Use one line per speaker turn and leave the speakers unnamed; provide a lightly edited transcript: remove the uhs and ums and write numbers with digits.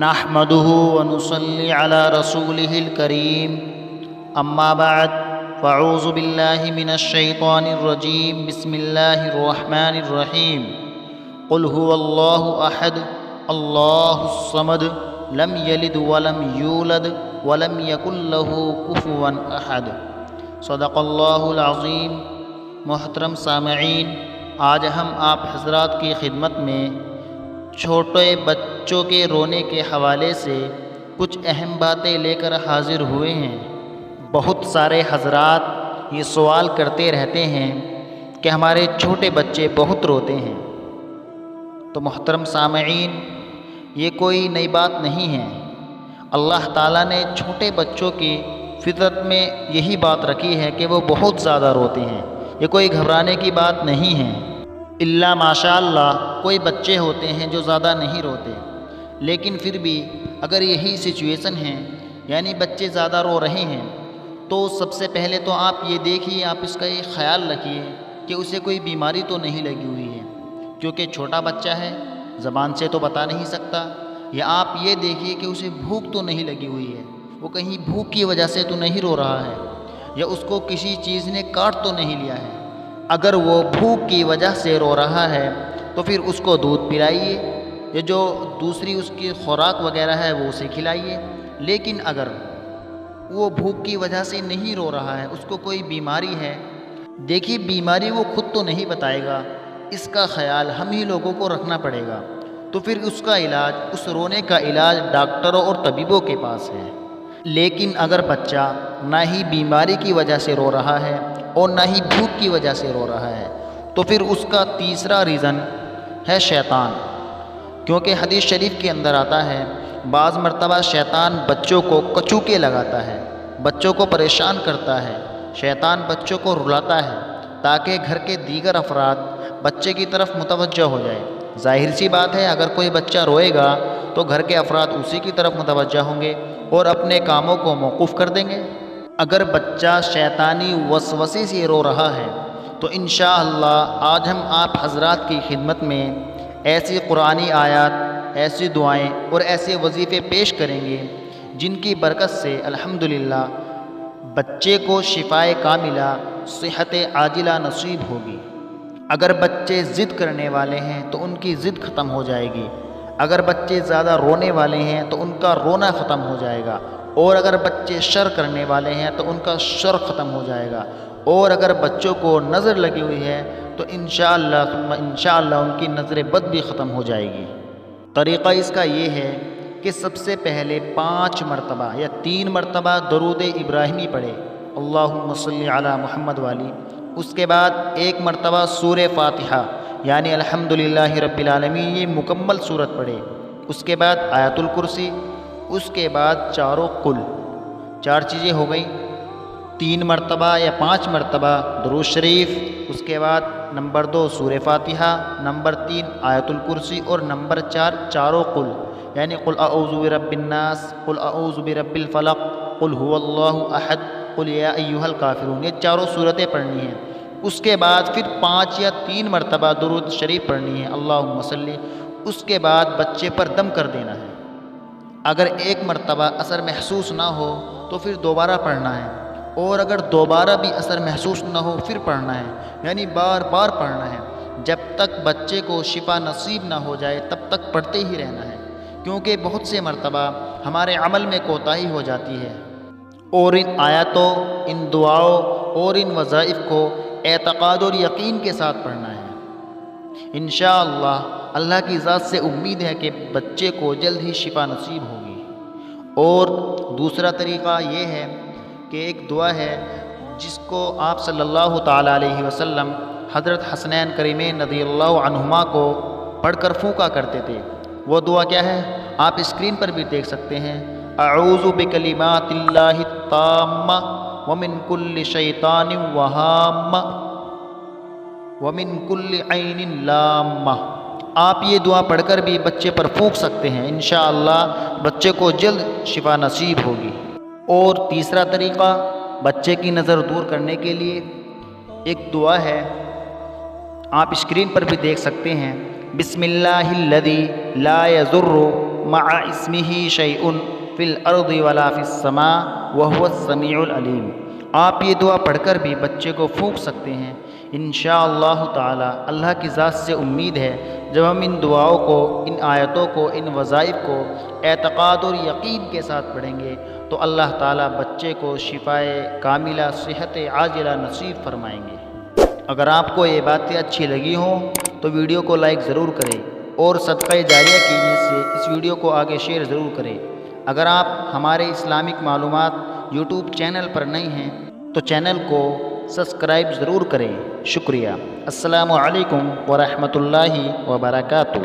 نحمده ونصلي على رسوله الكريم اما بعد فاعوذ بالله من الشيطان الرجيم بسم الله الرحمن الرحيم قل هو الله احد الله الصمد لم يلد ولم يولد ولم يكن له كفوا احد صدق اللہ العظیم۔ محترم سامعین، آج ہم آپ حضرات کی خدمت میں چھوٹے بچوں کے رونے کے حوالے سے کچھ اہم باتیں لے کر حاضر ہوئے ہیں۔ بہت سارے حضرات یہ سوال کرتے رہتے ہیں کہ ہمارے چھوٹے بچے بہت روتے ہیں۔ تو محترم سامعین، یہ کوئی نئی بات نہیں ہے۔ اللہ تعالیٰ نے چھوٹے بچوں کی فطرت میں یہی بات رکھی ہے کہ وہ بہت زیادہ روتے ہیں۔ یہ کوئی گھبرانے کی بات نہیں ہے۔ الا ماشاء اللہ کوئی بچے ہوتے ہیں جو زیادہ نہیں روتے، لیکن پھر بھی اگر یہی سچویشن ہے، یعنی بچے زیادہ رو رہے ہیں، تو سب سے پہلے تو آپ یہ دیکھیے، آپ اس کا یہ خیال رکھیے کہ اسے کوئی بیماری تو نہیں لگی ہوئی ہے، کیونکہ چھوٹا بچہ ہے، زبان سے تو بتا نہیں سکتا۔ یا آپ یہ دیکھیے کہ اسے بھوک تو نہیں لگی ہوئی ہے، وہ کہیں بھوک کی وجہ سے تو نہیں رو رہا ہے، یا اس کو کسی چیز نے کاٹ تو نہیں لیا ہے۔ اگر وہ بھوک کی وجہ سے رو رہا ہے تو پھر اس کو دودھ پلائیے، یا جو دوسری اس کی خوراک وغیرہ ہے وہ اسے کھلائیے۔ لیکن اگر وہ بھوک کی وجہ سے نہیں رو رہا ہے، اس کو کوئی بیماری ہے، دیکھیے بیماری وہ خود تو نہیں بتائے گا، اس کا خیال ہم ہی لوگوں کو رکھنا پڑے گا۔ تو پھر اس کا علاج، اس رونے کا علاج ڈاکٹروں اور طبیبوں کے پاس ہے۔ لیکن اگر بچہ نہ ہی بیماری کی وجہ سے رو رہا ہے اور نہ ہی بھوک کی وجہ سے رو رہا ہے، تو پھر اس کا تیسرا ریزن ہے شیطان، کیونکہ حدیث شریف کے اندر آتا ہے بعض مرتبہ شیطان بچوں کو کچوکے لگاتا ہے، بچوں کو پریشان کرتا ہے، شیطان بچوں کو رلاتا ہے تاکہ گھر کے دیگر افراد بچے کی طرف متوجہ ہو جائے۔ ظاہر سی بات ہے، اگر کوئی بچہ روئے گا تو گھر کے افراد اسی کی طرف متوجہ ہوں گے اور اپنے کاموں کو موقوف کر دیں گے۔ اگر بچہ شیطانی وسوسے سے رو رہا ہے تو انشاءاللہ آج ہم آپ حضرات کی خدمت میں ایسی قرآنی آیات، ایسی دعائیں اور ایسے وظیفے پیش کریں گے جن کی برکت سے الحمدللہ بچے کو شفائے کاملہ، صحت عاجلہ نصیب ہوگی۔ اگر بچے ضد کرنے والے ہیں تو ان کی ضد ختم ہو جائے گی، اگر بچے زیادہ رونے والے ہیں تو ان کا رونا ختم ہو جائے گا، اور اگر بچے شر کرنے والے ہیں تو ان کا شر ختم ہو جائے گا، اور اگر بچوں کو نظر لگی ہوئی ہے تو انشاءاللہ ان کی نظر بد بھی ختم ہو جائے گی۔ طریقہ اس کا یہ ہے کہ سب سے پہلے 5 مرتبہ یا 3 مرتبہ درود ابراہیمی پڑھے، اللہم صلی علی محمد والی۔ اس کے بعد 1 مرتبہ سورہ فاتحہ یعنی الحمدللہ رب العالمین، یہ مکمل سورت پڑھے۔ اس کے بعد آیت الکرسی، اس کے بعد چاروں قل، 4 چیزیں ہو گئیں۔ 3 مرتبہ یا 5 مرتبہ درود شریف، اس کے بعد نمبر 2 سورہ فاتحہ، نمبر 3 آیت الکرسی، اور نمبر 4 چاروں قل یعنی قل اعوذ برب الناس، قل اعوذ برب الفلق، قل هو اللہ احد، قل یا ایھا الکافرون، یہ چاروں صورتیں پڑھنی ہیں۔ اس کے بعد پھر 5 یا 3 مرتبہ درود شریف پڑھنی ہے، اللہم صلی۔ اس کے بعد بچے پر دم کر دینا ہے۔ اگر 1 مرتبہ اثر محسوس نہ ہو تو پھر دوبارہ پڑھنا ہے، اور اگر دوبارہ بھی اثر محسوس نہ ہو پھر پڑھنا ہے، یعنی بار بار پڑھنا ہے جب تک بچے کو شفا نصیب نہ ہو جائے، تب تک پڑھتے ہی رہنا ہے، کیونکہ بہت سے مرتبہ ہمارے عمل میں کوتاہی ہو جاتی ہے۔ اور ان آیاتوں، ان دعاؤں اور ان وظائف کو اعتقاد اور یقین کے ساتھ پڑھنا ہے۔ انشاءاللہ اللہ کی ذات سے امید ہے کہ بچے کو جلد ہی شفا نصیب ہوگی۔ اور دوسرا طریقہ یہ ہے کہ ایک دعا ہے جس کو آپ صلی اللہ تعالیٰ علیہ وسلم حضرت حسنین کریمین رضی اللہ عنہما کو پڑھ کر پھونکا کرتے تھے۔ وہ دعا کیا ہے؟ آپ اسکرین پر بھی دیکھ سکتے ہیں، اعوذ بکلمات اللہ التامہ ومن کل شیطان وہامہ ومن کل عین لامہ۔ آپ یہ دعا پڑھ کر بھی بچے پر پھونک سکتے ہیں، انشاءاللہ بچے کو جلد شفا نصیب ہوگی۔ اور تیسرا طریقہ بچے کی نظر دور کرنے کے لیے ایک دعا ہے، آپ اسکرین پر بھی دیکھ سکتے ہیں، بسم اللہ الذی لا یضر مع اسمہ شیء فی الارض ولا فی السماء وہو السمیع العلیم۔ آپ یہ دعا پڑھ کر بھی بچے کو پھونک سکتے ہیں انشاءاللہ تعالی۔ اللہ کی ذات سے امید ہے جب ہم ان دعاؤں کو، ان آیتوں کو، ان وظائف کو اعتقاد اور یقین کے ساتھ پڑھیں گے تو اللہ تعالیٰ بچے کو شفائے کاملہ، صحت عاجلہ نصیب فرمائیں گے۔ اگر آپ کو یہ باتیں اچھی لگی ہوں تو ویڈیو کو لائک ضرور کریں اور صدقہ جاریہ کی نیت سے اس ویڈیو کو آگے شیئر ضرور کریں۔ اگر آپ ہمارے اسلامک معلومات یوٹیوب چینل پر نئے ہیں تو چینل کو سبسکرائب ضرور کریں۔ شکریہ۔ السلام علیکم ورحمۃ اللہ وبرکاتہ۔